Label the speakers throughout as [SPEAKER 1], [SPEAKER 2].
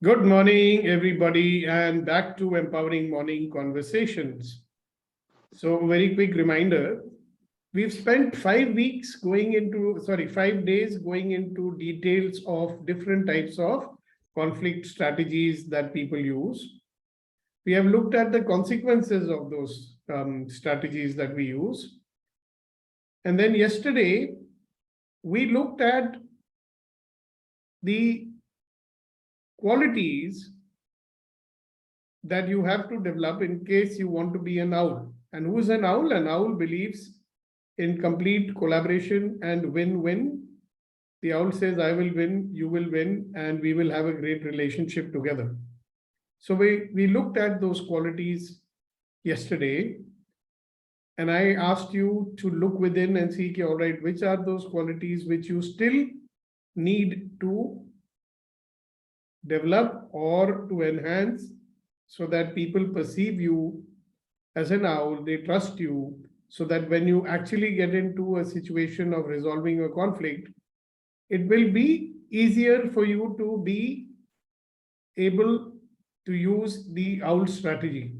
[SPEAKER 1] Good morning, everybody, and back to Empowering Morning Conversations. So, very quick reminder, we've spent 5 days going into details of different types of conflict strategies that people use. We have looked at the consequences of those strategies that we use. And then yesterday, we looked at the qualities that you have to develop in case you want to be an owl. And who's an owl? An owl believes in complete collaboration and win-win. The owl says, I will win, you will win, and we will have a great relationship together. So we looked at those qualities yesterday, and I asked you to look within and see, all right, which are those qualities which you still need to develop or to enhance so that people perceive you as an owl, they trust you, so that when you actually get into a situation of resolving a conflict, it will be easier for you to be able to use the owl strategy.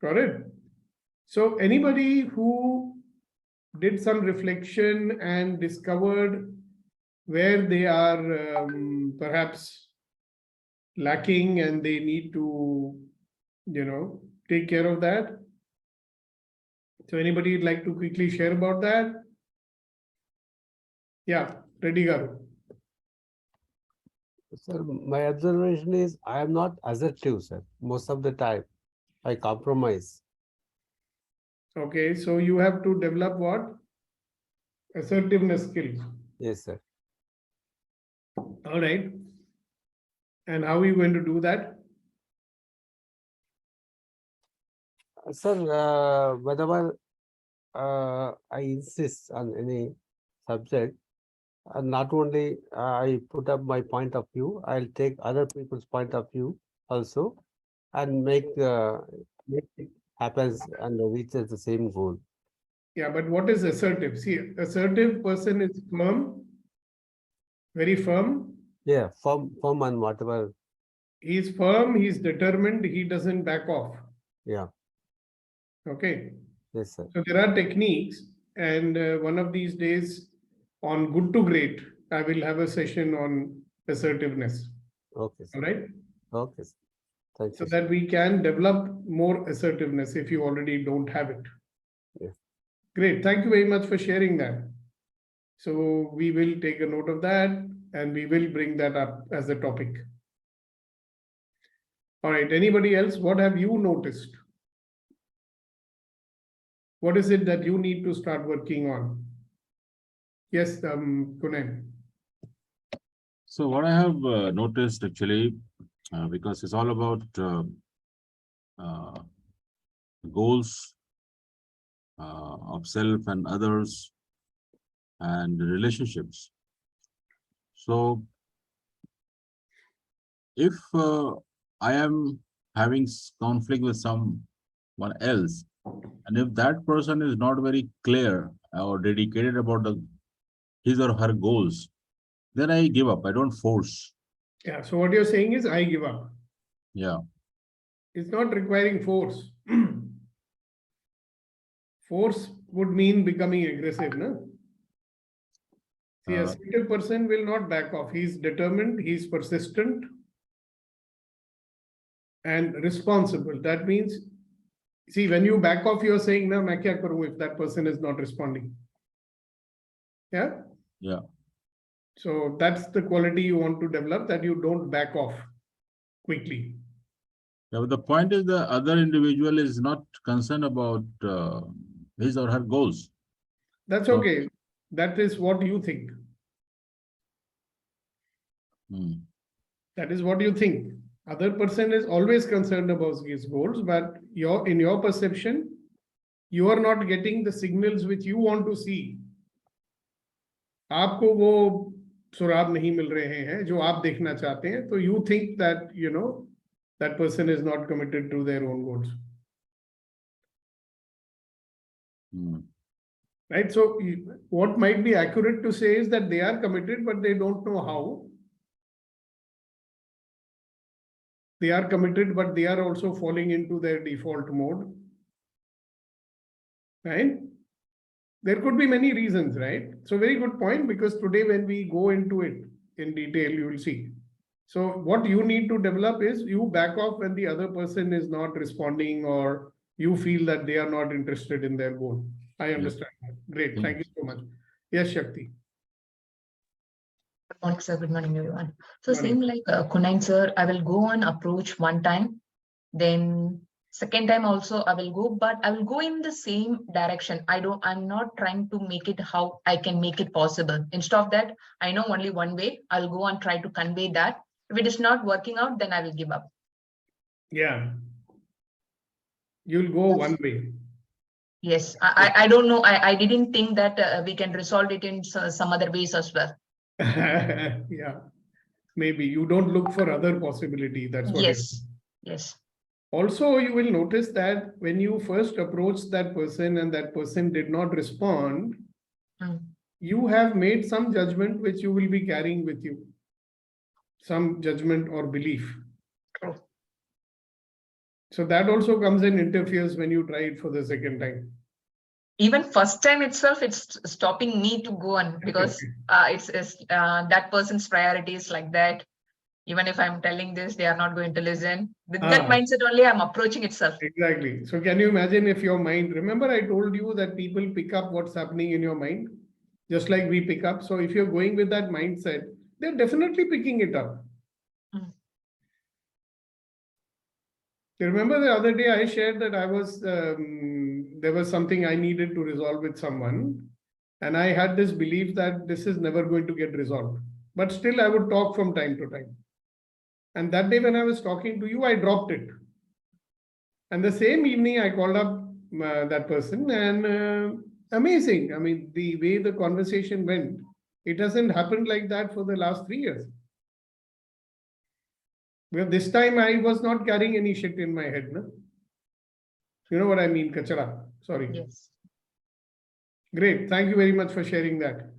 [SPEAKER 1] Got it? So anybody who did some reflection and discovered where they are perhaps lacking and they need to, take care of that. So anybody would like to quickly share about that? Yeah, Reddy Garu.
[SPEAKER 2] Sir, my observation is I am not assertive, sir. Most of the time, I compromise.
[SPEAKER 1] Okay, so you have to develop what? Assertiveness skills.
[SPEAKER 2] Yes, sir.
[SPEAKER 1] All right. And how are you going to do that?
[SPEAKER 2] Sir, whenever I insist on any subject, not only I put up my point of view, I'll take other people's point of view also and make it happens and reaches the same goal.
[SPEAKER 1] Yeah, but what is assertive? See, assertive person is firm, very firm.
[SPEAKER 2] Yeah, firm on whatever.
[SPEAKER 1] He's firm, he's determined, he doesn't back off.
[SPEAKER 2] Yeah.
[SPEAKER 1] Okay.
[SPEAKER 2] Yes, sir.
[SPEAKER 1] So there are techniques, and one of these days on Good to Great, I will have a session on assertiveness.
[SPEAKER 2] Okay, sir.
[SPEAKER 1] All right.
[SPEAKER 2] Okay, sir. Thank
[SPEAKER 1] So
[SPEAKER 2] you.
[SPEAKER 1] that we can develop more assertiveness if you already don't have it.
[SPEAKER 2] Yes.
[SPEAKER 1] Great. Thank you very much for sharing that. So we will take a note of that and we will bring that up as a topic. All right. Anybody else? What have you noticed? What is it that you need to start working on? Yes, Kunal.
[SPEAKER 3] So what I have noticed actually, because it's all about goals of self and others and relationships. So if I am having conflict with someone else, and if that person is not very clear or dedicated about his or her goals, then I give up. I don't force.
[SPEAKER 1] Yeah. So what you're saying is I give up.
[SPEAKER 3] Yeah.
[SPEAKER 1] It's not requiring force. Force would mean becoming aggressive, no? See, a assertive person will not back off. He's determined, he's persistent and responsible. That means, see, when you back off, you're saying, "Na, main kya karu if that person is not responding." Yeah?
[SPEAKER 3] Yeah.
[SPEAKER 1] So that's the quality you want to develop, that you don't back off quickly.
[SPEAKER 3] Yeah, but the point is the other individual is not concerned about his or her goals.
[SPEAKER 1] That's
[SPEAKER 3] So-
[SPEAKER 1] okay. That is what you think. That is what you think. Other person is always concerned about his goals, but in your perception, you are not getting the signals which you want to see. आपको वो सुराग नहीं मिल रहे हैं जो आप देखना चाहते हैं, तो you think that that person is not committed to their own goals. Right? So what might be accurate to say is that they are committed, but they don't know how. They are committed, but they are also falling into their default mode. Right? There could be many reasons, right? So very good point, because today when we go into it in detail, you will see. So what you need to develop is you back off when the other person is not responding or you feel that they are not interested in their goal. I understand. Great. Thank you so much. Yes, Shakti.
[SPEAKER 4] Good morning, sir. Good morning, everyone. So
[SPEAKER 1] Morning.
[SPEAKER 4] same like Kunain, sir, I will go on approach one time, then second time also I will go, but I will go in the same direction. I'm not trying to make it how I can make it possible. Instead of that, I know only one way. I'll go and try to convey that. If it is not working out, then I will give up.
[SPEAKER 1] Yeah. You'll go one way.
[SPEAKER 4] Yes, I don't know. I didn't think that we can resolve it in some other ways as well.
[SPEAKER 1] Yeah. Maybe you don't look for other possibility. That's what it is.
[SPEAKER 4] Yes.
[SPEAKER 1] Also, you will notice that when you first approached that person and that person did not respond, you have made some judgment which you will be carrying with you. Some judgment or belief.
[SPEAKER 4] True.
[SPEAKER 1] So that also comes and interferes when you try it for the second time.
[SPEAKER 4] Even first time itself, it's stopping me to go on because it's that person's priorities like that. Even if I'm telling this, they are not going to listen. With that mindset only, I'm approaching itself.
[SPEAKER 1] Exactly. So can you imagine if your mind, remember I told you that people pick up what's happening in your mind, just like we pick up. So if you're going with that mindset, they're definitely picking it up. You remember the other day I shared that I was, there was something I needed to resolve with someone. And I had this belief that this is never going to get resolved. But still I would talk from time to time. And that day when I was talking to you, I dropped it. And the same evening I called up that person and amazing. I mean, the way the conversation went, it hasn't happened like that for the last 3 years. Well, this time I was not carrying any shit in my head. No? You know what I mean, Kachara? Sorry.
[SPEAKER 4] Yes.
[SPEAKER 1] Great. Thank you very much for sharing that.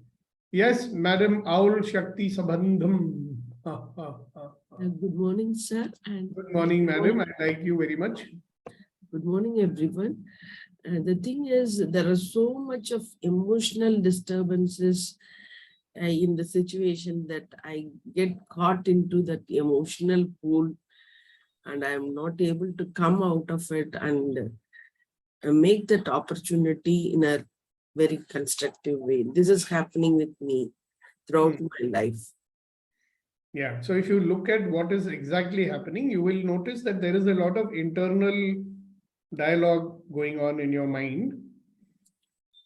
[SPEAKER 1] Yes, Madam Aul Shakti Sabandham.
[SPEAKER 5] Good morning, sir. And
[SPEAKER 1] Good morning, madam. I like you very much.
[SPEAKER 5] good morning, everyone. The thing is, there are so much of emotional disturbances in the situation that I get caught into that emotional pool and I am not able to come out of it and make that opportunity in a very constructive way. This is happening with me throughout my life.
[SPEAKER 1] Yeah. So if you look at what is exactly happening, you will notice that there is a lot of internal dialogue going on in your mind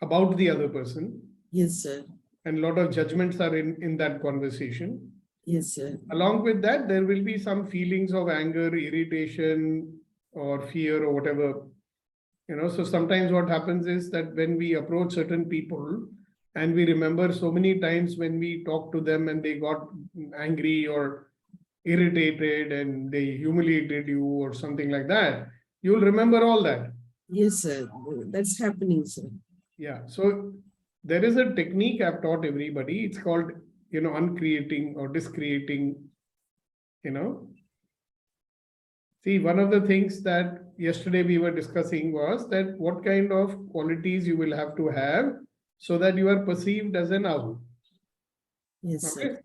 [SPEAKER 1] about the other person.
[SPEAKER 5] Yes, sir.
[SPEAKER 1] And a lot of judgments are in that conversation.
[SPEAKER 5] Yes, sir.
[SPEAKER 1] Along with that, there will be some feelings of anger, irritation, or fear, or whatever. You know, so sometimes what happens is that when we approach certain people and we remember so many times when we talked to them and they got angry or irritated and they humiliated you or something like that, you'll remember all that.
[SPEAKER 5] Yes, sir. That's happening, sir.
[SPEAKER 1] Yeah. So there is a technique I've taught everybody. It's called, uncreating or discreating, See, one of the things that yesterday we were discussing was that what kind of qualities you will have to have so that you are perceived as an owl.
[SPEAKER 5] Yes,
[SPEAKER 1] Okay.
[SPEAKER 5] sir.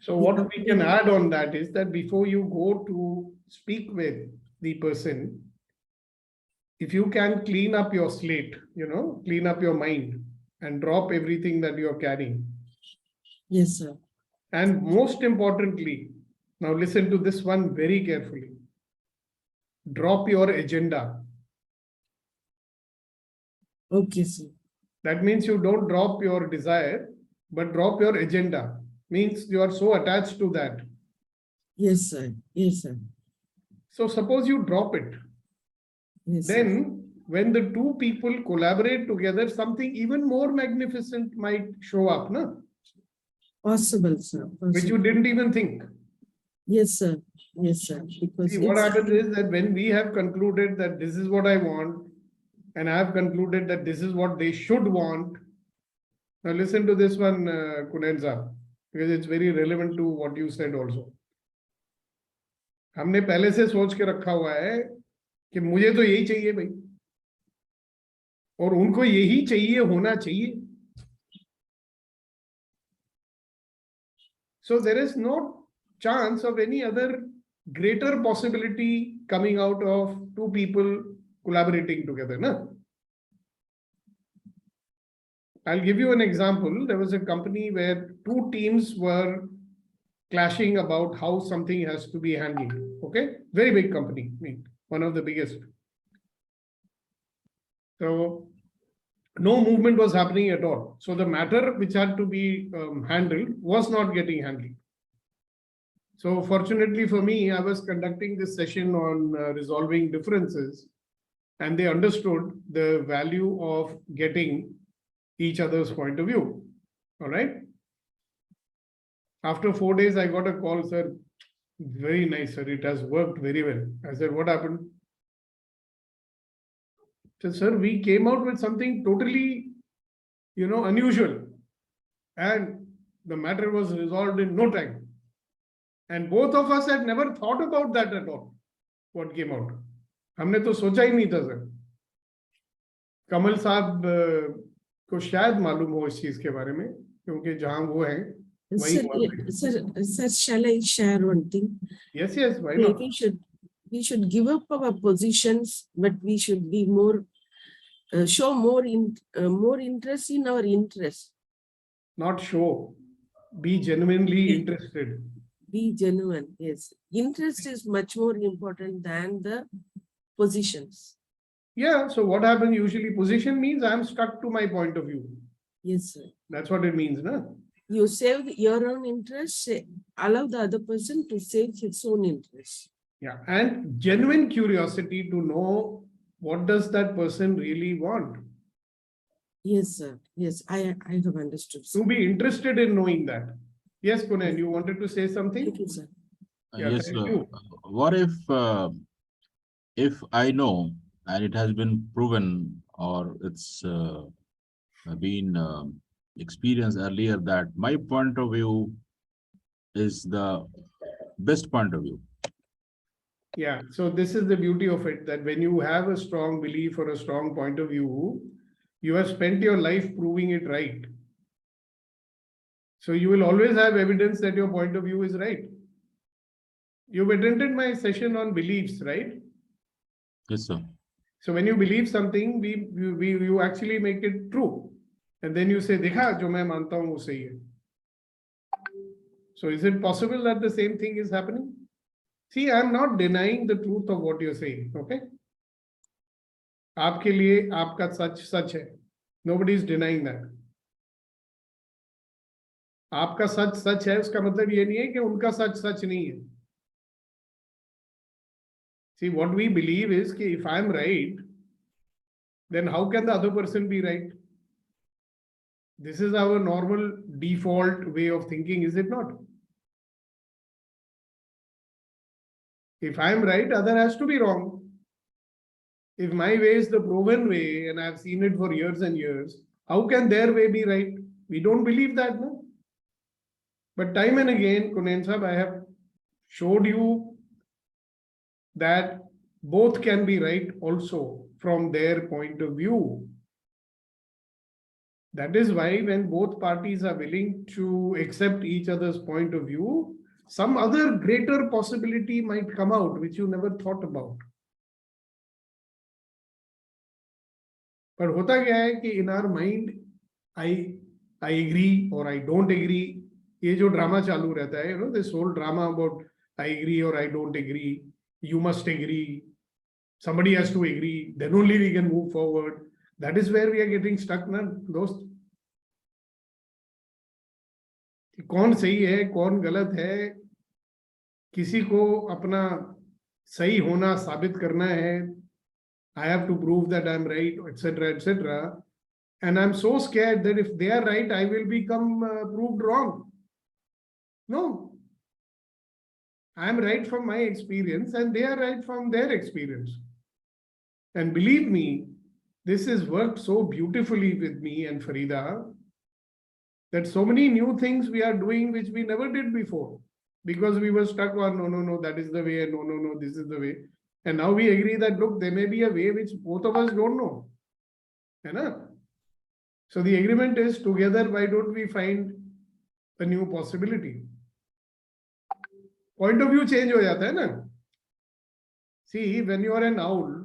[SPEAKER 1] So what we can add on that is that before you go to speak with the person, if you can clean up your slate, clean up your mind and drop everything that you're carrying.
[SPEAKER 5] Yes, sir.
[SPEAKER 1] And most importantly, now listen to this one very carefully. Drop your agenda.
[SPEAKER 5] Okay, sir.
[SPEAKER 1] That means you don't drop your desire, but drop your agenda. Means you are so attached to that.
[SPEAKER 5] Yes, sir. Yes, sir.
[SPEAKER 1] So suppose you drop it.
[SPEAKER 5] Yes,
[SPEAKER 1] Then when the two people collaborate together, something even more magnificent might show up, no?
[SPEAKER 5] possible, sir. Possible.
[SPEAKER 1] Which you didn't even think.
[SPEAKER 5] Yes, sir. Yes, sir. Because
[SPEAKER 1] See, what happens is that when we have concluded that this is what I want, and I have concluded that this is what they should want. Now listen to this one, Kunenza, because it's very relevant to what you said also. हमने पहले से सोच के रखा हुआ है कि मुझे तो यही चाहिए भाई, और उनको यही चाहिए होना चाहिए. So there is no chance of any other greater possibility coming out of two people collaborating together, na? I'll give you an example. There was a company where two teams were clashing about how something has to be handled. Okay, very big company, I mean, one of the biggest. So no movement was happening at all. So the matter which had to be handled was not getting handled. So fortunately for me, I was conducting this session on resolving differences, and they understood the value of getting each other's point of view. All right. After 4 days, I got a call, sir. Very nice, sir. It has worked very well. I said, what happened? So, sir, we came out with something totally, unusual. And the matter was resolved in no time. And both of us had never thought about that at all. What came out? हमने तो सोचा ही नहीं था sir. कमल साहब को शायद मालूम हो इस चीज के बारे में, क्योंकि जहां वो हैं
[SPEAKER 5] Sir, shall I share one thing?
[SPEAKER 1] Yes, why not?
[SPEAKER 5] We should give up our positions, but we should be more, show more interest in our interest.
[SPEAKER 1] Not show, be genuinely interested.
[SPEAKER 5] Be genuine, yes. Interest is much more important than the positions.
[SPEAKER 1] Yeah, so what happens usually, position means I am stuck to my point of view.
[SPEAKER 5] Yes, sir.
[SPEAKER 1] That's what it means, na?
[SPEAKER 5] You save your own interest, allow the other person to save his own interest.
[SPEAKER 1] Yeah, and genuine curiosity to know what does that person really want.
[SPEAKER 5] Yes, sir. Yes, I have understood. Sir.
[SPEAKER 1] To be interested in knowing that. Yes, Kunen, you wanted to say something?
[SPEAKER 5] Thank you, sir.
[SPEAKER 1] Yeah,
[SPEAKER 3] Yes,
[SPEAKER 1] thank
[SPEAKER 3] sir.
[SPEAKER 1] you.
[SPEAKER 3] What if I know and it has been proven or it's been experienced earlier that my point of view is the best point of view?
[SPEAKER 1] Yeah, so this is the beauty of it, that when you have a strong belief or a strong point of view, you have spent your life proving it right. So you will always have evidence that your point of view is right. You've attended my session on beliefs, right?
[SPEAKER 3] Yes, sir.
[SPEAKER 1] So when you believe something, you actually make it true. And then you say, Dekha, jo main manta hu, wo sahi hai. So is it possible that the same thing is happening? See, I am not denying the truth of what you're saying, okay? आपके लिए आपका सच सच है. Nobody is denying that. आपका सच सच है, उसका मतलब ये नहीं है कि उनका सच सच नहीं है. See, what we believe is कि if I am right, then how can the other person be right? This is our normal default way of thinking, is it not? If I am right, other has to be wrong. If my way is the proven way and I have seen it for years and years, how can their way be right? We don't believe that, no? But time and again, Kunen Sahab, I have showed you that both can be right also from their point of view. That is why when both parties are willing to accept each other's point of view, some other greater possibility might come out which you never thought about. But होता क्या है कि in our mind, I agree or I don't agree. ये जो drama चालू रहता है, this whole drama about I agree or I don't agree, you must agree, somebody has to agree, then only we can move forward. That is where we are getting stuck, na, दोस्त. कौन सही है, कौन गलत है, किसी को अपना सही होना साबित करना है. I have to prove that I'm right, etc., etc. And I'm so scared that if they are right, I will become proved wrong. No. I'm right from my experience and they are right from their experience. And believe me, this has worked so beautifully with me and Farida that so many new things we are doing which we never did before. because we were stuck on no, that is the way, and no, this is the way. And now we agree that look, there may be a way which both of us don't know. Hai na? So the agreement is together, why don't we find a new possibility? Point of view change ho jata hai na? See, when you are an owl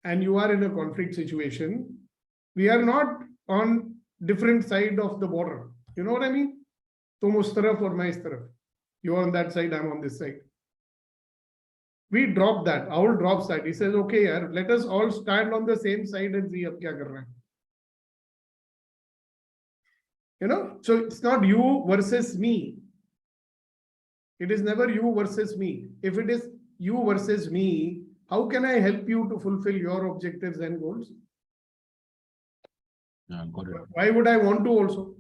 [SPEAKER 1] and you are in a conflict situation, we are not on different side of the border. You know what I mean? Tum us taraf or main is taraf. You are on that side, I'm on this side. We drop that. Owl drops that. He says, okay, yaar, let us all stand on the same side and see ab kya kar rahe hain. You know, so it's not you versus me. It is never you versus me. If it is you versus me, how can I help you to fulfill your objectives and goals?
[SPEAKER 3] Yeah, got it.
[SPEAKER 1] Why would I want to also?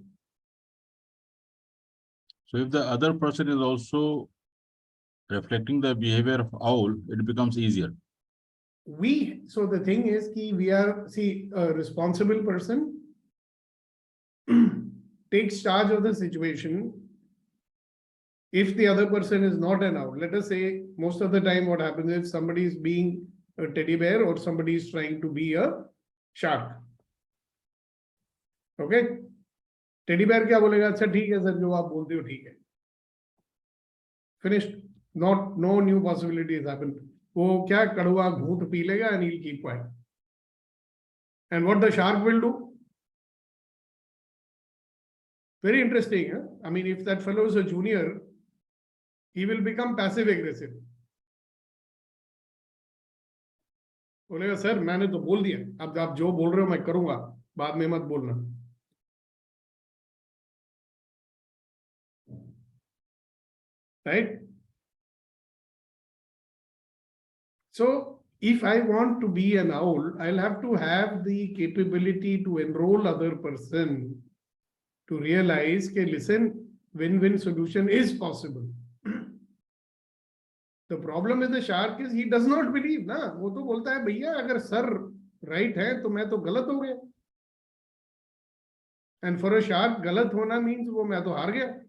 [SPEAKER 3] So if the other person is also reflecting the behavior of owl, it becomes easier.
[SPEAKER 1] So the thing is, we are, see, a responsible person takes charge of the situation. If the other person is not an owl, let us say most of the time what happens is somebody is being a teddy bear or somebody is trying to be a shark. Okay? Teddy bear क्या बोलेगा? अच्छा ठीक है sir, जो आप बोलते हो ठीक है. Finished. No new possibilities happen. वो क्या कड़वा घूंट पी लेगा and he'll keep quiet. And what the shark will do? Very interesting. Huh? I mean, if that fellow is a junior, he will become passive aggressive. बोलेगा sir मैंने तो बोल दिया, अब आप जो बोल रहे हो मैं करूंगा, बाद में मत बोलना. Right? So if I want to be an owl, I'll have to have the capability to enroll other person to realize that listen, win-win solution is possible. The problem with the shark is he does not believe ना, वो तो बोलता है भैया अगर sir right है तो मैं तो गलत हो गया. And for a shark गलत होना means वो मैं तो हार गया.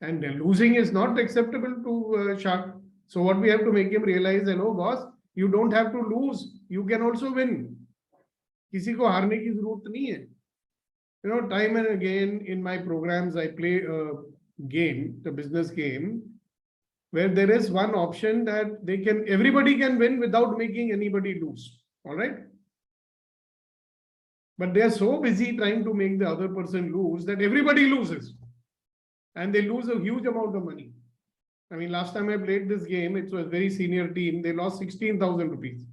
[SPEAKER 1] And losing is not acceptable to shark. So what we have to make him realize, hello boss, you don't have to lose, you can also win. किसी को हारने की जरूरत नहीं है. You know, time and again in my programs, I play a game, the business game, where there is one option that everybody can win without making anybody lose. All right. But they are so busy trying to make the other person lose that everybody loses. And they lose a huge amount of money. I mean, last time I played this game, it was a very senior team. They lost 16,000 rupees.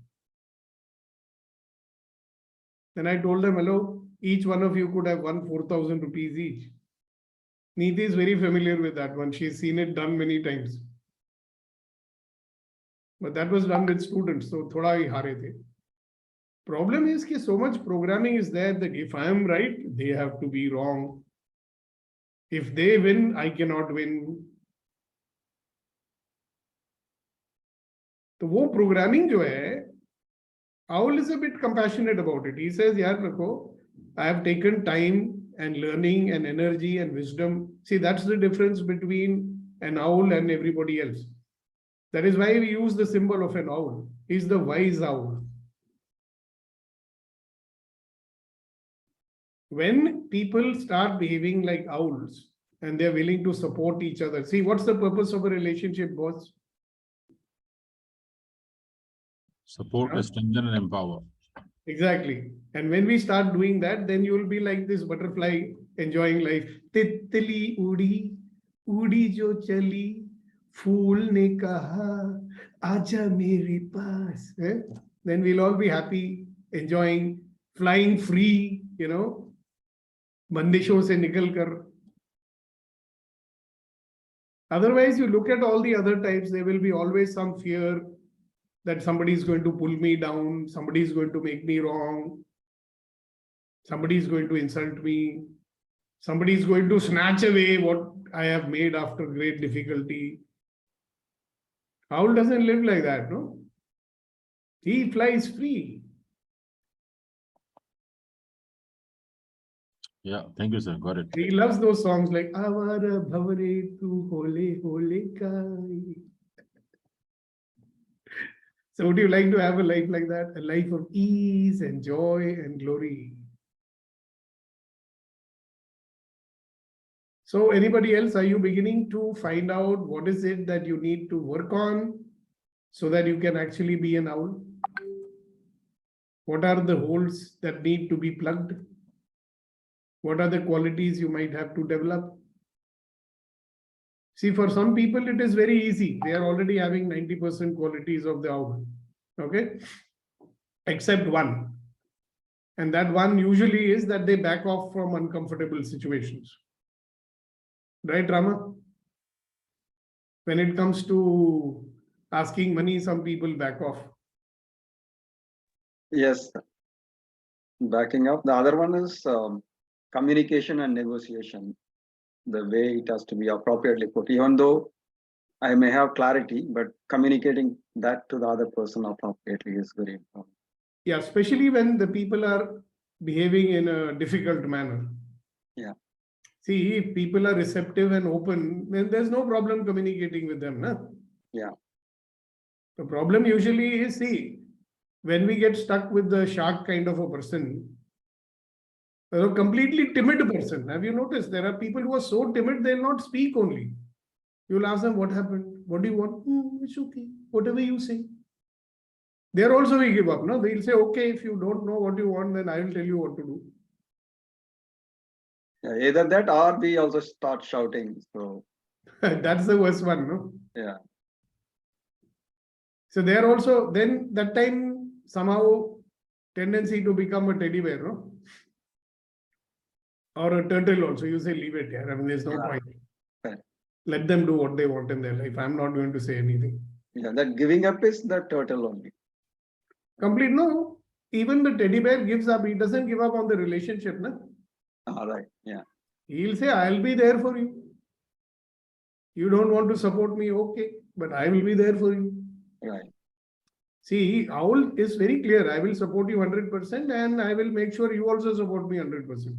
[SPEAKER 1] Then I told them, hello, each one of you could have won 4,000 rupees each. Neeti is very familiar with that one. She's seen it done many times. But that was done with students, so thoda hi haare the. Problem is that so much programming is there that if I am right, they have to be wrong. If they win, I cannot win. So wo programming jo hai, Owl is a bit compassionate about it. He says, yaar rakho, I have taken time and learning and energy and wisdom. See, that's the difference between an owl and everybody else. That is why we use the symbol of an owl. He's the wise owl. When people start behaving like owls and they're willing to support each other, see, what's the purpose of a relationship, boss?
[SPEAKER 3] Support, strengthen, and empower.
[SPEAKER 1] Exactly. And when we start doing that, then you will be like this butterfly enjoying life. Titli udi, udi jo chali, fool ne kaha, aja mere paas. Then we'll all be happy, enjoying, flying free, you know, bandishon se nikal kar. Otherwise, you look at all the other types, there will be always some fear that somebody is going to pull me down, somebody is going to make me wrong, somebody is going to insult me, somebody is going to snatch away what I have made after great difficulty. Owl doesn't live like that, no? He flies free.
[SPEAKER 3] Yeah, thank you, sir. Got it.
[SPEAKER 1] He loves those songs like Avara Bhavare Tu Hole Hole Kai. So would you like to have a life like that? A life of ease and joy and glory. So anybody else, are you beginning to find out what is it that you need to work on so that you can actually be an owl? What are the holes that need to be plugged? What are the qualities you might have to develop? See, for some people, it is very easy. They are already having 90% qualities of the owl. Okay? Except one. And that one usually is that they back off from uncomfortable situations. Right, Rama? When it comes to asking money, some people back off.
[SPEAKER 6] Yes, backing up. The other one is communication and negotiation. The way it has to be appropriately put, even though I may have clarity, but communicating that to the other person appropriately is very important.
[SPEAKER 1] Yeah, especially when the people are behaving in a difficult manner.
[SPEAKER 6] Yeah.
[SPEAKER 1] See, if people are receptive and open, then there's no problem communicating with them. Na?
[SPEAKER 6] Yeah.
[SPEAKER 1] The problem usually is, see, when we get stuck with the shark kind of a person, a completely timid person. Have you noticed? There are people who are so timid, they'll not speak only. You'll ask them, what happened? What do you want? It's okay. Whatever you say. There also we give up. No? They'll say, okay, if you don't know what you want, then I will tell you what to do.
[SPEAKER 6] Yeah, either that or we also start shouting. So
[SPEAKER 1] That's the worst one, no?
[SPEAKER 6] yeah.
[SPEAKER 1] So they are also, then that time somehow tendency to become a teddy bear, no? Or a turtle also. You say, leave it here. I mean, there's no
[SPEAKER 6] Yeah.
[SPEAKER 1] point.
[SPEAKER 6] Right.
[SPEAKER 1] Let them do what they want in their life. I'm not going to say anything.
[SPEAKER 6] Yeah, that giving up is the turtle only.
[SPEAKER 1] Complete, no. Even the teddy bear gives up. He doesn't give up on the relationship, no?
[SPEAKER 6] All right. Yeah.
[SPEAKER 1] He'll say, I'll be there for you. You don't want to support me, okay, but I will be there for you.
[SPEAKER 6] Right.
[SPEAKER 1] See, owl is very clear. I will support you 100% and I will make sure you also support me 100%.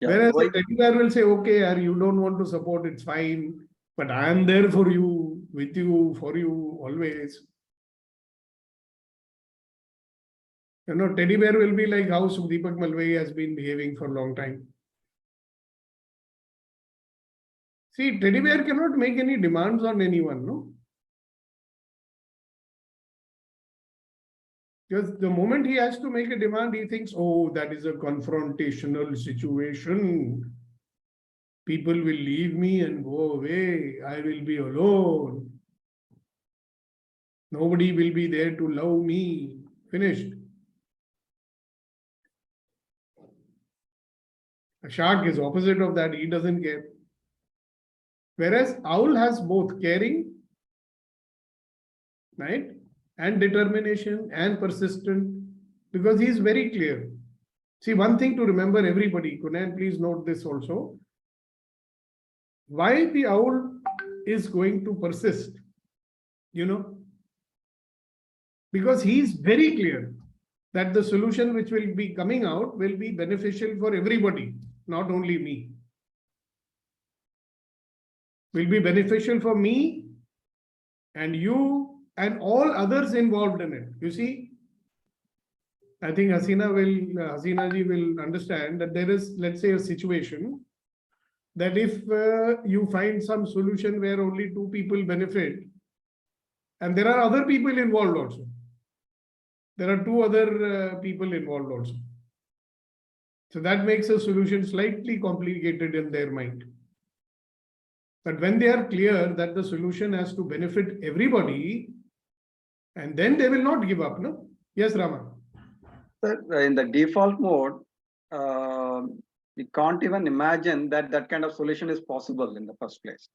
[SPEAKER 6] Yeah.
[SPEAKER 1] Whereas
[SPEAKER 6] Why-
[SPEAKER 1] the teddy bear will say, okay, you don't want to support, it's fine, but I am there for you, with you, for you, always. You know, teddy bear will be like how Deepak Malvai has been behaving for a long time. See, teddy bear cannot make any demands on anyone, no? Because the moment he has to make a demand, he thinks, oh, that is a confrontational situation. People will leave me and go away. I will be alone. Nobody will be there to love me. Finished. A shark is opposite of that. He doesn't care. Whereas owl has both caring, right, and determination and persistent, because he is very clear. See, one thing to remember, everybody, Kunan, please note this also. Why the owl is going to persist, you know, because he is very clear that the solution which will be coming out will be beneficial for everybody, not only me. Will be beneficial for me and you and all others involved in it. You see, I think Hasina ji will understand that there is, let's say, a situation that if you find some solution where only two people benefit, and there are other people involved also. There are two other people involved also. So that makes a solution slightly complicated in their mind. But when they are clear that the solution has to benefit everybody, and then they will not give up, no? Yes, Rama.
[SPEAKER 6] In the default mode, we can't even imagine that that kind of solution is possible in the first place.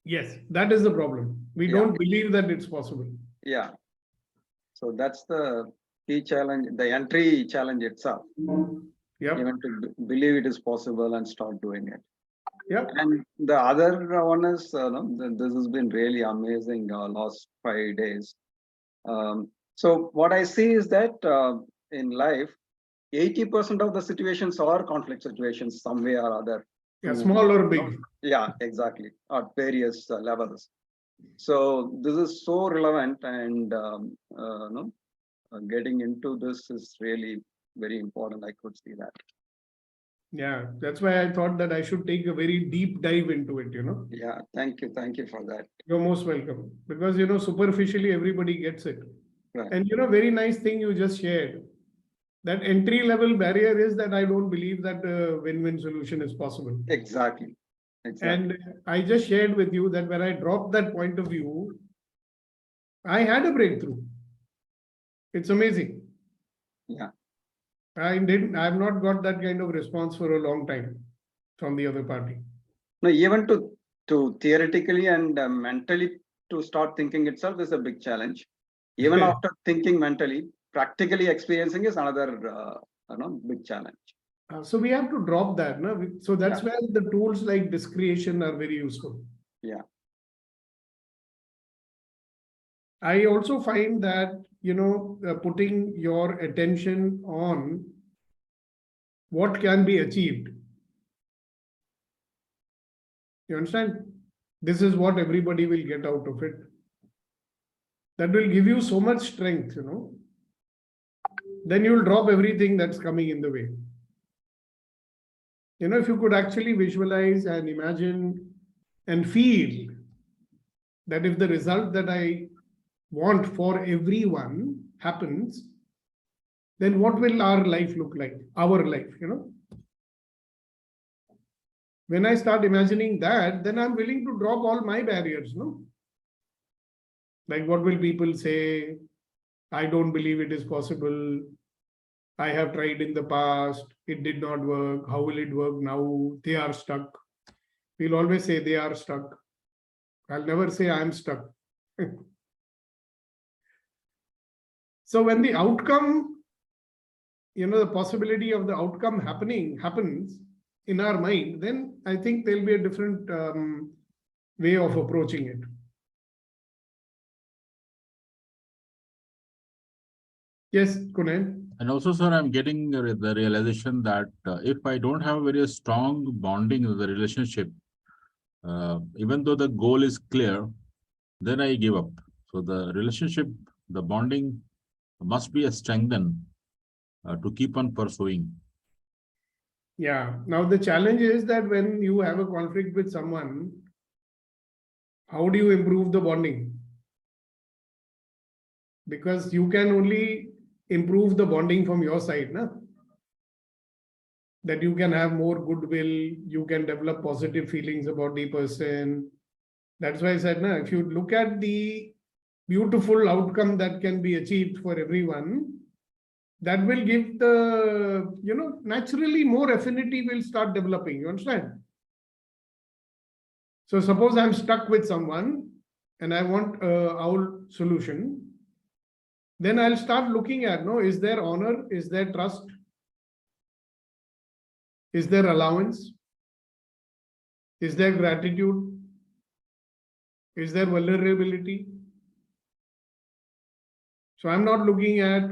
[SPEAKER 1] Yes, that is the problem. We
[SPEAKER 6] Yeah.
[SPEAKER 1] don't believe that it's possible.
[SPEAKER 6] Yeah. So that's the key challenge, the entry challenge itself.
[SPEAKER 1] Yep.
[SPEAKER 6] Even to believe it is possible and start doing it.
[SPEAKER 1] Yep.
[SPEAKER 6] And the other one is, this has been really amazing last 5 days. So what I see is that in life, 80% of the situations are conflict situations, some way or other.
[SPEAKER 1] Yeah, small or big.
[SPEAKER 6] Yeah, exactly, at various levels. So this is so relevant, and getting into this is really very important. I could see that.
[SPEAKER 1] Yeah, that's why I thought that I should take a very deep dive into it,
[SPEAKER 6] Yeah, thank you for that.
[SPEAKER 1] You're most welcome. Because, superficially everybody gets it.
[SPEAKER 6] Right.
[SPEAKER 1] And, very nice thing you just shared. That entry level barrier is that I don't believe that a win-win solution is possible.
[SPEAKER 6] Exactly.
[SPEAKER 1] And I just shared with you that when I dropped that point of view, I had a breakthrough. It's amazing.
[SPEAKER 6] Yeah.
[SPEAKER 1] I've not got that kind of response for a long time from the other party.
[SPEAKER 6] No, even to theoretically and mentally to start thinking itself is a big challenge. Even after thinking mentally, practically experiencing is another big challenge.
[SPEAKER 1] So we have to drop that. No? So that's where the tools like discretion are very useful.
[SPEAKER 6] Yeah.
[SPEAKER 1] I also find that, putting your attention on what can be achieved. You understand? This is what everybody will get out of it. That will give you so much strength, Then you'll drop everything that's coming in the way. If you could actually visualize and imagine and feel that if the result that I want for everyone happens, then what will our life look like? Our life, When I start imagining that, then I'm willing to drop all my barriers, no? Like, what will people say? I don't believe it is possible. I have tried in the past. It did not work. How will it work now? They are stuck. We'll always say they are stuck. I'll never say I'm stuck. So when the outcome, the possibility of the outcome happens in our mind, then I think there'll be a different way of approaching it. Yes, Kunal.
[SPEAKER 3] And also, sir, I'm getting the realization that if I don't have a very strong bonding in the relationship, even though the goal is clear, then I give up. So the relationship, the bonding must be strengthened to keep on pursuing.
[SPEAKER 1] Yeah. Now the challenge is that when you have a conflict with someone, how do you improve the bonding? Because you can only improve the bonding from your side, na? That you can have more goodwill, you can develop positive feelings about the person. That's why I said, na, if you look at the beautiful outcome that can be achieved for everyone, that will give the, naturally more affinity will start developing. You understand? So suppose I'm stuck with someone and I want our solution. Then I'll start looking at, is there honor? Is there trust? Is there allowance? Is there gratitude? Is there vulnerability? So I'm not looking at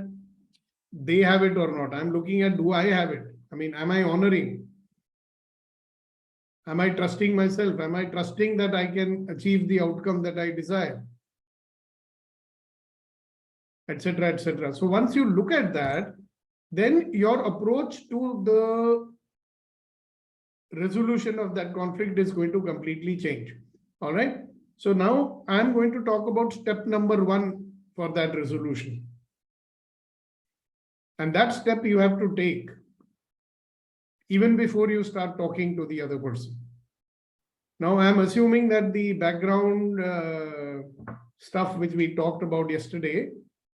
[SPEAKER 1] they have it or not. I'm looking at, do I have it? I mean, am I honoring? Am I trusting myself? Am I trusting that I can achieve the outcome that I desire? Etc., etc. So once you look at that, then your approach to the resolution of that conflict is going to completely change. All right. So now I'm going to talk about step number 1 for that resolution. And that step you have to take even before you start talking to the other person. Now I'm assuming that the background stuff which we talked about yesterday,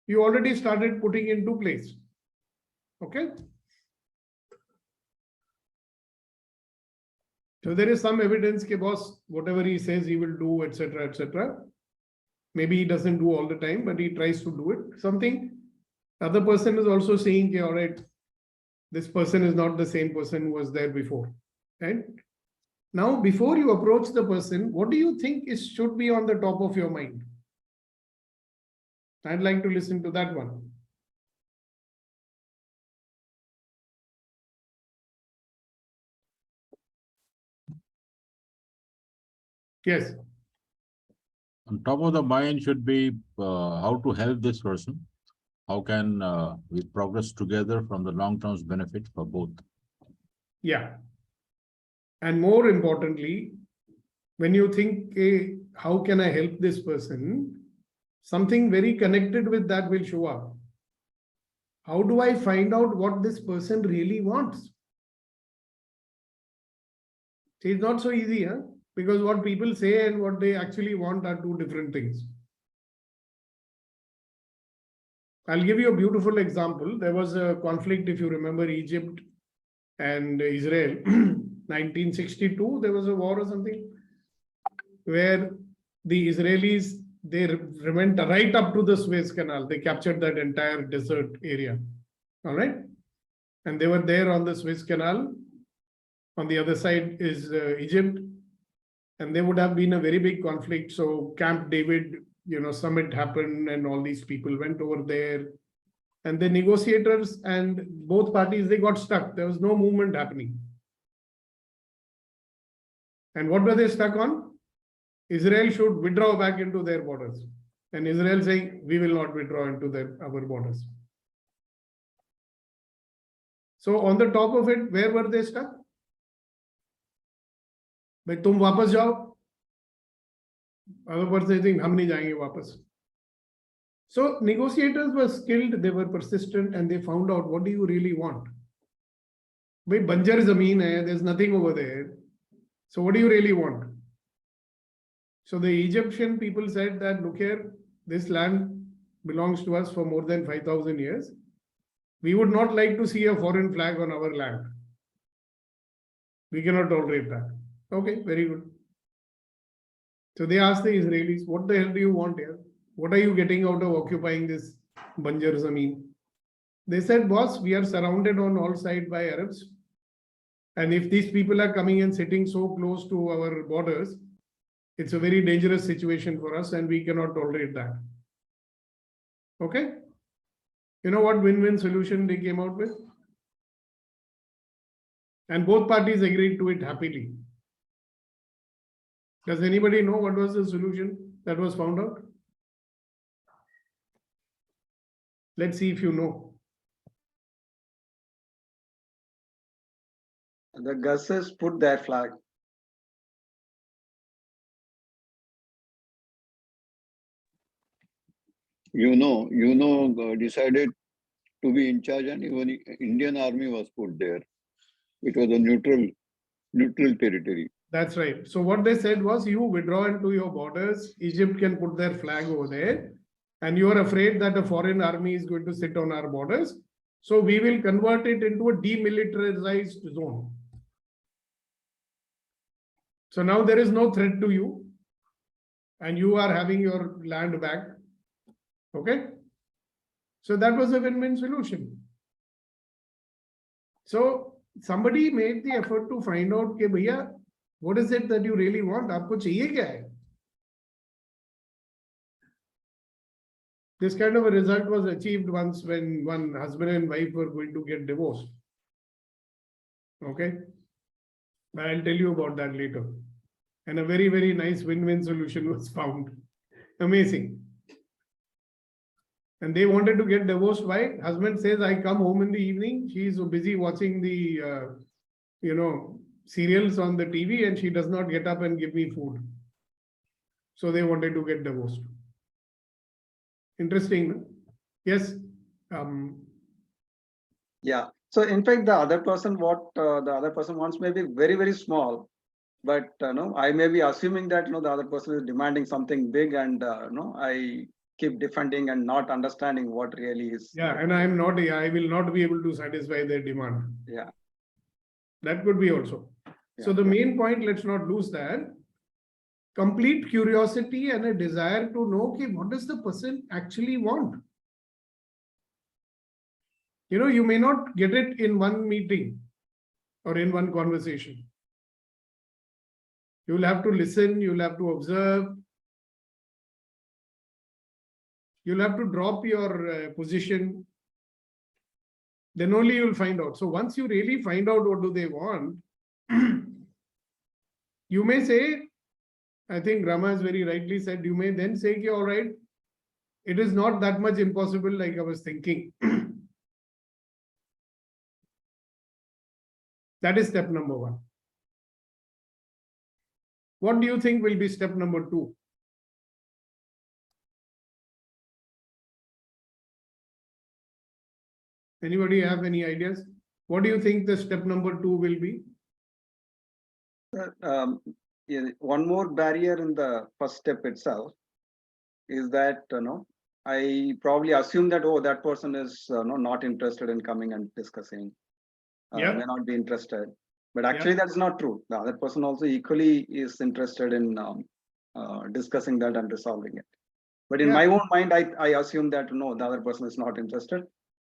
[SPEAKER 1] you already started putting into place. Okay. So there is some evidence that boss, whatever he says he will do, etc., etc. Maybe he doesn't do all the time, but he tries to do it. Something other person is also saying, okay, all right, this person is not the same person who was there before. Right? Now, before you approach the person, what do you think should be on the top of your mind? I'd like to listen to that one. Yes,
[SPEAKER 3] On top of the mind should be how to help this person. How can we progress together from the long-term benefit for both?
[SPEAKER 1] yeah. And more importantly, when you think, hey, how can I help this person? Something very connected with that will show up. How do I find out what this person really wants? It's not so easy, huh? Because what people say and what they actually want are two different things. I'll give you a beautiful example. There was a conflict, if you remember, Egypt and Israel, 1962, there was a war or something, where the Israelis, they went right up to the Suez Canal. They captured that entire desert area. All right. And they were there on the Suez Canal. On the other side is Egypt. And there would have been a very big conflict. So Camp David, summit happened and all these people went over there. And the negotiators and both parties, they got stuck. There was no movement happening. And what were they stuck on? Israel should withdraw back into their borders. And Israel saying, we will not withdraw into our borders. So on the top of it, where were they stuck? भाई तुम वापस जाओ. Other person think हम नहीं जाएंगे वापस. So negotiators were skilled, they were persistent, and they found out what do you really want. भाई बंजर जमीन है, there's nothing over there. So what do you really want? So the Egyptian people said that, look here, this land belongs to us for more than 5,000 years. We would not like to see a foreign flag on our land. We cannot tolerate that. Okay, very good. So they asked the Israelis, what the hell do you want here? What are you getting out of occupying this Banjar Zameen? They said, boss, we are surrounded on all sides by Arabs. And if these people are coming and sitting so close to our borders, it's a very dangerous situation for us and we cannot tolerate that. Okay? You know what win-win solution they came out with? And both parties agreed to it happily. Does anybody know what was the solution that was found out? Let's see if you know.
[SPEAKER 6] The Gusses put their flag.
[SPEAKER 7] Decided to be in charge, and even Indian army was put there. It was a neutral territory.
[SPEAKER 1] That's right. So what they said was, you withdraw into your borders, Egypt can put their flag over there, and you are afraid that a foreign army is going to sit on our borders. So we will convert it into a demilitarized zone. So now there is no threat to you, and you are having your land back. Okay? So that was a win-win solution. So somebody made the effort to find out, ke bhaiya, what is it that you really want? Aapko chahiye kya hai? This kind of a result was achieved once when one husband and wife were going to get divorced. Okay? But I'll tell you about that later. And a very, very nice win-win solution was found. Amazing. And they wanted to get divorced. Why? Husband says, I come home in the evening. She's so busy watching the, serials on the TV and she does not get up and give me food. So they wanted to get divorced. Interesting. No? Yes.
[SPEAKER 6] Yeah. So in fact, the other person wants may be very, very small, but I may be assuming that the other person is demanding something big, and I keep defending and not understanding what really is.
[SPEAKER 1] Yeah, and I will not be able to satisfy their demand.
[SPEAKER 6] Yeah.
[SPEAKER 1] That could be also.
[SPEAKER 6] Yeah.
[SPEAKER 1] So the main point, let's not lose that. Complete curiosity and a desire to know, okay, what does the person actually want? You may not get it in one meeting or in one conversation. You will have to listen, you will have to observe. You'll have to drop your position. Then only you'll find out. So once you really find out what do they want, you may say, I think Rama has very rightly said, you may then say, "Okay, all right, it is not that much impossible like I was thinking." That is step number 1. What do you think will be step number 2? Anybody have any ideas? What do you think the step number 2 will be?
[SPEAKER 6] Yeah, one more barrier in the first step itself is that, I probably assume that, oh, that person is not interested in coming and discussing,
[SPEAKER 1] Yeah.
[SPEAKER 6] may not be interested. But actually, that's not true. The other person also equally is interested in discussing that and resolving it. But in my own mind, I assume that no, the other person is not interested.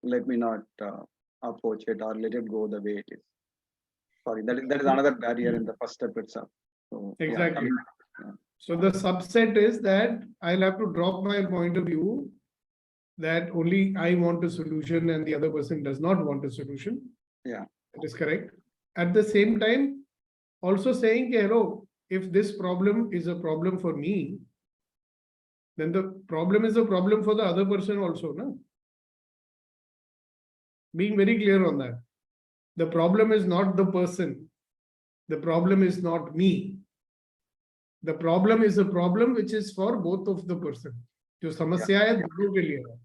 [SPEAKER 6] Let me not approach it or let it go the way it is. Sorry, that is another barrier in the first step itself. So,
[SPEAKER 1] Exactly.
[SPEAKER 6] Yeah.
[SPEAKER 1] So the subset is that I'll have to drop my point of view that only I want a solution and the other person does not want a solution.
[SPEAKER 6] Yeah.
[SPEAKER 1] That is correct. At the same time, also saying, hello, if this problem is a problem for me, then the problem is a problem for the other person also, no? Being very clear on that. The problem is not the person. The problem is not me. The problem is a problem which is for both of the person. जो समस्या है दोनों के लिए है.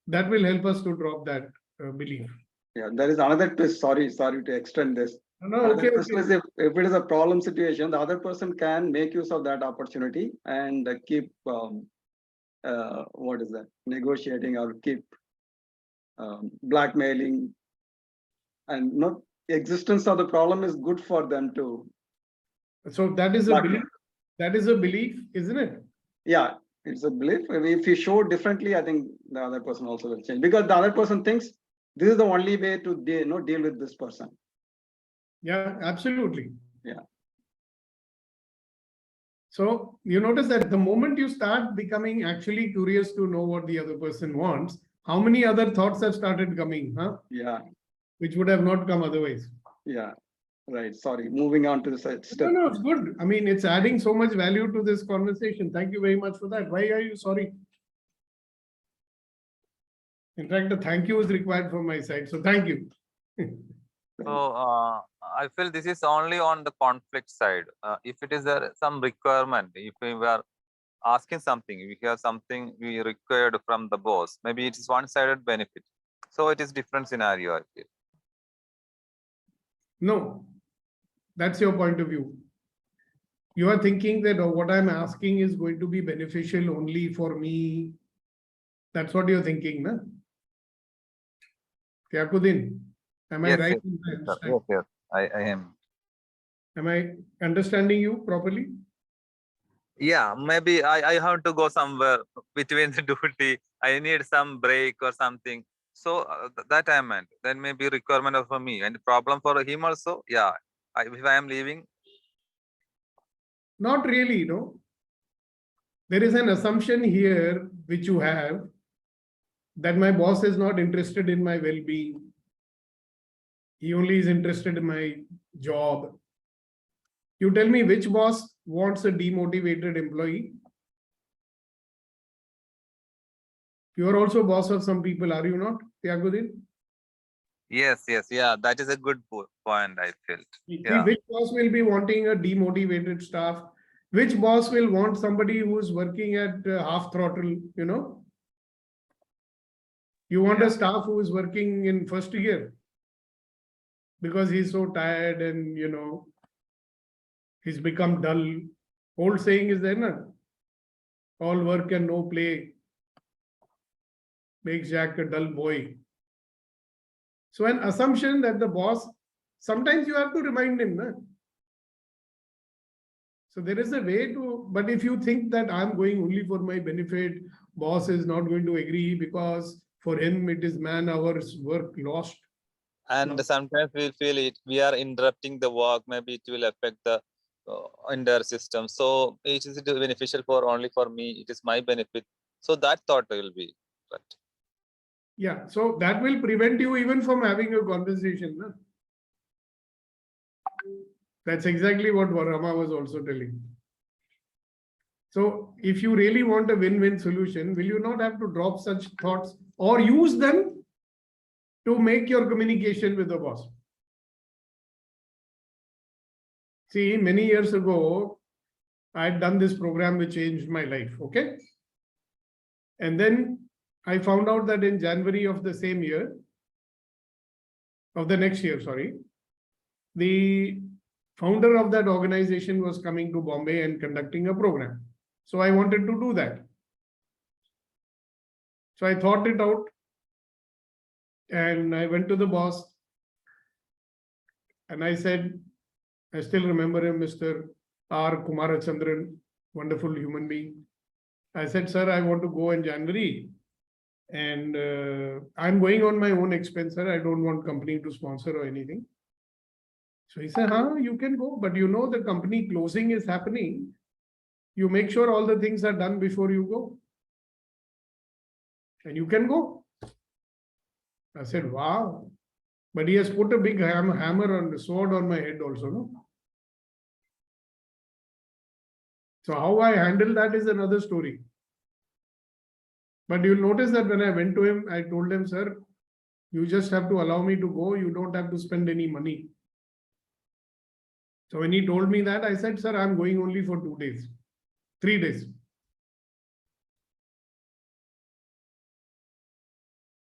[SPEAKER 1] That will help us to drop that belief.
[SPEAKER 6] Yeah, there is another twist. Sorry to extend this.
[SPEAKER 1] No, okay.
[SPEAKER 6] If it is a problem situation, the other person can make use of that opportunity and keep negotiating or keep blackmailing, and not existence of the problem is good for them to.
[SPEAKER 1] So that is a belief. That is a belief, isn't it?
[SPEAKER 6] Yeah, it's a belief. If you show differently, I think the other person also will change, because the other person thinks this is the only way to deal with this person.
[SPEAKER 1] Yeah, absolutely.
[SPEAKER 6] Yeah.
[SPEAKER 1] So you notice that the moment you start becoming actually curious to know what the other person wants, how many other thoughts have started coming, huh?
[SPEAKER 6] Yeah.
[SPEAKER 1] Which would have not come otherwise.
[SPEAKER 6] Yeah. Right. Sorry. Moving on to the step.
[SPEAKER 1] No, it's good. I mean, it's adding so much value to this conversation. Thank you very much for that. Why are you sorry? In fact, a thank you is required from my side. So thank you.
[SPEAKER 8] So I feel this is only on the conflict side. If it is some requirement, if we were asking something, we have something we required from the boss, maybe it is one-sided benefit. So it is different scenario, I feel.
[SPEAKER 1] No, that's your point of view. You are thinking that what I'm asking is going to be beneficial only for me. That's what you're thinking, no? Kyakudin, am I right?
[SPEAKER 8] Yes, I am.
[SPEAKER 1] Am I understanding you properly?
[SPEAKER 8] Yeah, maybe I have to go somewhere between the duty. I need some break or something. So that I meant. Then maybe requirement for me and problem for him also. Yeah, if I am leaving.
[SPEAKER 1] Not really, no. There is an assumption here which you have that my boss is not interested in my well-being. He only is interested in my job. You tell me which boss wants a demotivated employee? You are also boss of some people, are you not, Tyagudin?
[SPEAKER 8] Yes, yeah, that is a good point, I felt.
[SPEAKER 1] See, which boss will be wanting a demotivated staff? Which boss will want somebody who is working at half throttle, you know? You want a staff who is working in first gear because he's so tired and, you know, he's become dull. Old saying is there, na? All work and no play makes Jack a dull boy. So an assumption that the boss, sometimes you have to remind him, na? So there is a way to, but if you think that I'm going only for my benefit, boss is not going to agree because for him it is man hours work lost.
[SPEAKER 8] And sometimes we feel it, we are interrupting the work, maybe it will affect the entire system. So it is beneficial for only for me, it is my benefit. So that thought will be right.
[SPEAKER 1] Yeah, so that will prevent you even from having a conversation. Na? That's exactly what Rama was also telling. So if you really want a win-win solution, will you not have to drop such thoughts or use them to make your communication with the boss? See, many years ago, I had done this program which changed my life, okay? And then I found out that in January of the same year, of the next year, sorry, the founder of that organization was coming to Bombay and conducting a program. So I wanted to do that. So I thought it out and I went to the boss and I said, I still remember him, Mr. R. Kumarachandran, wonderful human being. I said, sir, I want to go in January and I'm going on my own expense, sir. I don't want company to sponsor or anything. So he said, you can go, but you know the company closing is happening. You make sure all the things are done before you go. And you can go. I said, wow. But he has put a big hammer on the sword on my head also, no? So how I handle that is another story. But you'll notice that when I went to him, I told him, sir, you just have to allow me to go. You don't have to spend any money. So when he told me that, I said, sir, I'm going only for 2 days, 3 days.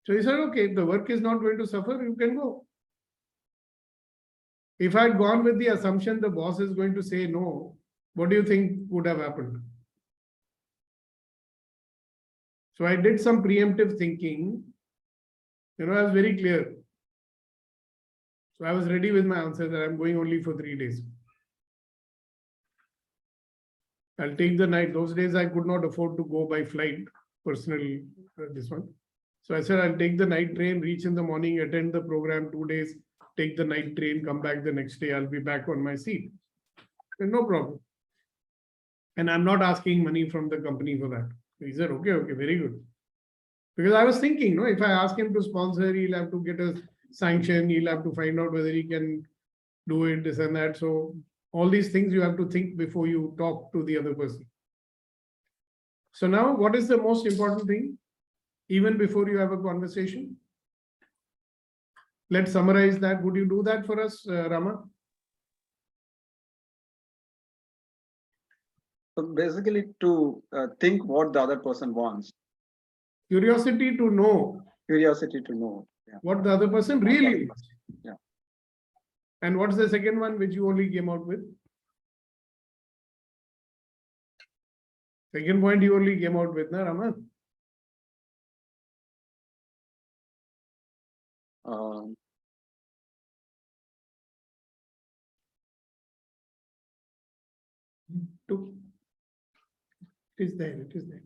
[SPEAKER 1] So he said, okay, if the work is not going to suffer, you can go. If I had gone with the assumption the boss is going to say no, what do you think would have happened? So I did some preemptive thinking. I was very clear. So I was ready with my answer that I'm going only for 3 days. I'll take the night. Those days I could not afford to go by flight, personal, this one. So I said, I'll take the night train, reach in the morning, attend the program 2 days, take the night train, come back the next day. I'll be back on my seat. And no problem. And I'm not asking money from the company for that. He said, okay, very good. Because I was thinking, if I ask him to sponsor, he'll have to get a sanction. He'll have to find out whether he can do it, this and that. So all these things you have to think before you talk to the other person. So now what is the most important thing? Even before you have a conversation? Let's summarize that. Would you do that for us, Rama?
[SPEAKER 6] So basically to think what the other person wants.
[SPEAKER 1] Curiosity to know.
[SPEAKER 6] Curiosity to know. Yeah.
[SPEAKER 1] What the other person really wants.
[SPEAKER 6] Yeah.
[SPEAKER 1] And what's the second one which you only came out with? Second point you only came out with, na, Rama? It is there.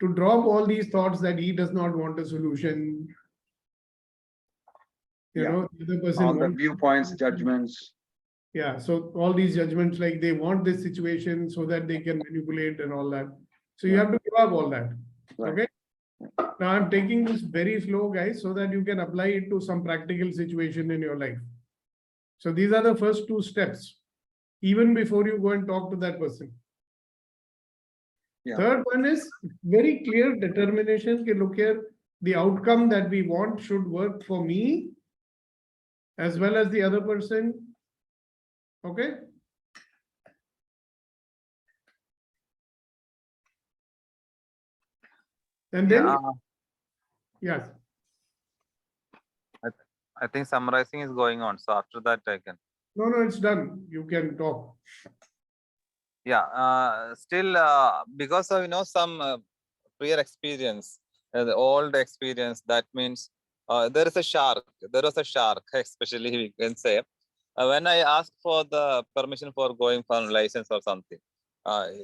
[SPEAKER 1] To drop all these thoughts that he does not want a solution. The other person
[SPEAKER 6] all the viewpoints, judgments.
[SPEAKER 1] Yeah, so all these judgments, like they want this situation so that they can manipulate and all that. So you have to give up all that.
[SPEAKER 6] Right.
[SPEAKER 1] Okay. Now I'm taking this very slow, guys, so that you can apply it to some practical situation in your life. So these are the first 2 steps, even before you go and talk to that person.
[SPEAKER 6] Yeah.
[SPEAKER 1] Third one is very clear determination. Look here, the outcome that we want should work for me as well as the other person. Okay. And then, yes.
[SPEAKER 8] I think summarizing is going on. So after that, I can.
[SPEAKER 1] No, it's done. You can talk.
[SPEAKER 8] Yeah. Still, because of some prior experience, the old experience. That means there is a shark. There was a shark, especially we can say. When I asked for the permission for going for license or something,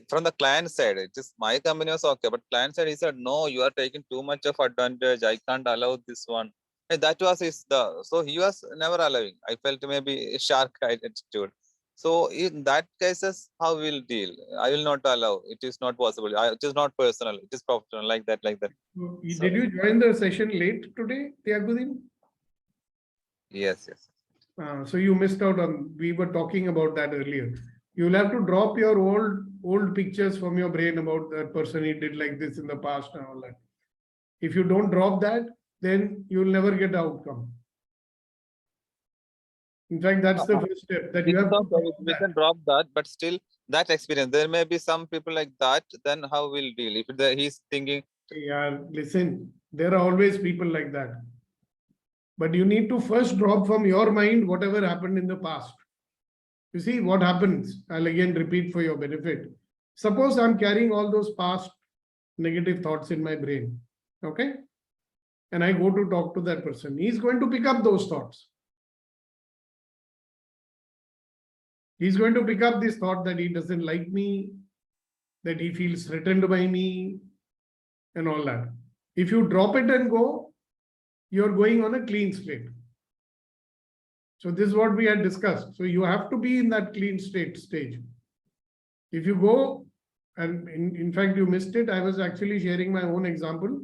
[SPEAKER 8] from the client side, it is my company was okay, but client side he said, no, you are taking too much of advantage. I can't allow this one. And that was so he was never allowing. I felt maybe a shark attitude. So in that cases, how we'll deal? I will not allow. It is not possible. It is not personal. It is professional, like that.
[SPEAKER 1] Did you join the session late today, Tyagudin?
[SPEAKER 8] Yes.
[SPEAKER 1] So you missed out on, we were talking about that earlier. You'll have to drop your old pictures from your brain about that person, he did like this in the past and all that. If you don't drop that, then you'll never get the outcome. In fact, that's the first step, that you have to drop
[SPEAKER 8] We
[SPEAKER 1] that.
[SPEAKER 8] can drop that, but still that experience. There may be some people like that. Then how will deal? If he's thinking,
[SPEAKER 1] Yeah, listen, there are always people like that. But you need to first drop from your mind whatever happened in the past. You see what happens. I'll again repeat for your benefit. Suppose I'm carrying all those past negative thoughts in my brain. Okay. And I go to talk to that person. He's going to pick up those thoughts. He's going to pick up this thought that he doesn't like me, that he feels threatened by me, and all that. If you drop it and go, you're going on a clean slate. So this is what we had discussed. So you have to be in that clean state stage. If you go, and in fact, you missed it, I was actually sharing my own example.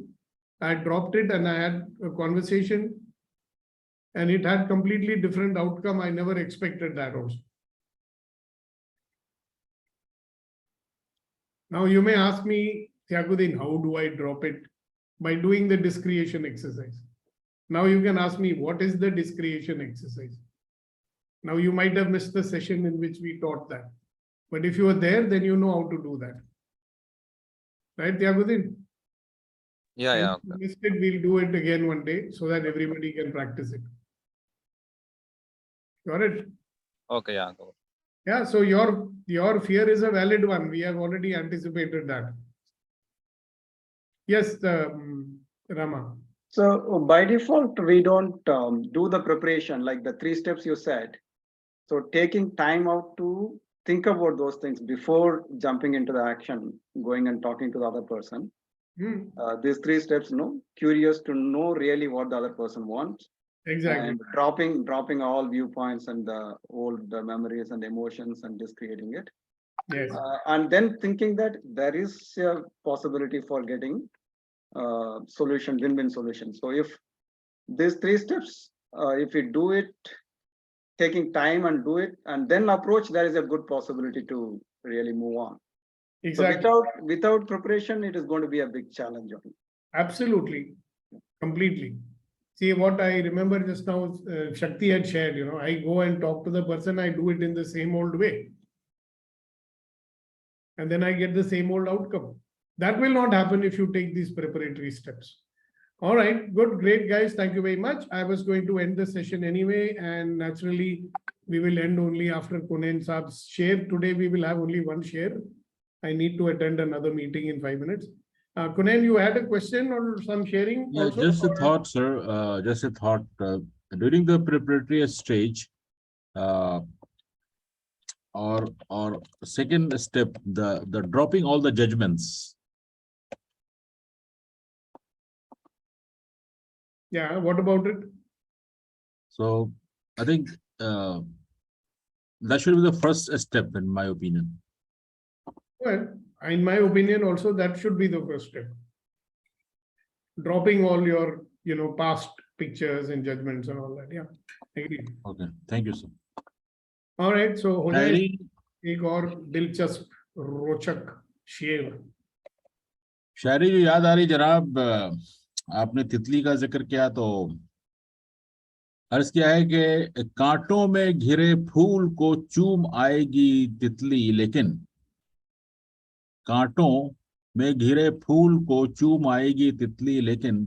[SPEAKER 1] I dropped it and I had a conversation and it had completely different outcome. I never expected that also. Now you may ask me, Tyagudin, how do I drop it? By doing the discretion exercise. Now you can ask me, what is the discretion exercise? Now you might have missed the session in which we taught that. But if you are there, then you know how to do that. Right, Tyagudin?
[SPEAKER 8] yeah.
[SPEAKER 1] If you missed it, we'll do it again one day so that everybody can practice it. Got it?
[SPEAKER 8] Okay, yeah. Go.
[SPEAKER 1] Yeah, so your fear is a valid one. We have already anticipated that. Yes, Rama.
[SPEAKER 6] So by default, we don't do the preparation like the 3 steps you said. So taking time out to think about those things before jumping into the action, going and talking to the other person. These 3 steps, curious to know really what the other person wants.
[SPEAKER 1] Exactly.
[SPEAKER 6] And dropping all viewpoints and the old memories and emotions and just creating it.
[SPEAKER 1] Yes.
[SPEAKER 6] And then thinking that there is a possibility for getting solution, win-win solution. So if these 3 steps, if we do it, taking time and do it, and then approach, there is a good possibility to really move on.
[SPEAKER 1] Exactly.
[SPEAKER 6] So without preparation, it is going to be a big challenge.
[SPEAKER 1] Absolutely. Completely. See, what I remember just now, Shakti had shared, I go and talk to the person, I do it in the same old way. And then I get the same old outcome. That will not happen if you take these preparatory steps. All right, good, great guys. Thank you very much. I was going to end the session anyway, and naturally we will end only after Kunen Saab's share. Today we will have only one share. I need to attend another meeting in 5 minutes. Kunen, you had a question or some sharing?
[SPEAKER 3] Yeah,
[SPEAKER 1] also,
[SPEAKER 3] just a
[SPEAKER 1] or?
[SPEAKER 3] thought, sir. Just a thought. During the preparatory stage, or second step, the dropping all the judgments.
[SPEAKER 1] Yeah, what about it?
[SPEAKER 3] So I think that should be the first step, in my opinion.
[SPEAKER 1] Well, in my opinion, also that should be the first step. Dropping all your, past pictures and judgments and all that. Yeah, agree.
[SPEAKER 3] Okay, thank you, sir.
[SPEAKER 1] All right, so हो जाए
[SPEAKER 3] Shairi,
[SPEAKER 1] एक और दिलचस्प रोचक शेर.
[SPEAKER 3] शायरी जो याद आ रही जनाब, आपने तितली का जिक्र किया तो अर्ज किया है कि कांटों में घिरे फूल को चूम आएगी तितली, लेकिन कांटों में घिरे फूल को चूम आएगी तितली, लेकिन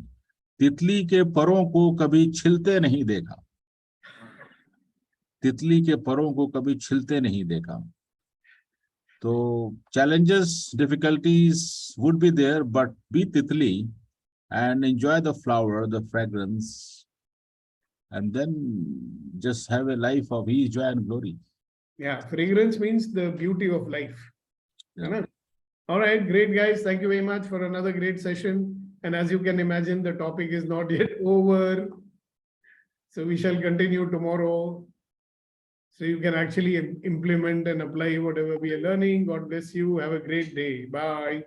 [SPEAKER 3] तितली के परों को कभी छिलते नहीं देखा. तितली के परों को कभी छिलते नहीं देखा. तो challenges, difficulties would be there, but be titli and enjoy the flower, the fragrance, and then just have a life of ease, joy, and glory.
[SPEAKER 1] Yeah, fragrance means the beauty of life.
[SPEAKER 3] Yeah.
[SPEAKER 1] All right, great guys. Thank you very much for another great session. And as you can imagine, the topic is not yet over. So we shall continue tomorrow. So you can actually implement and apply whatever we are learning. God bless you. Have a great day. Bye.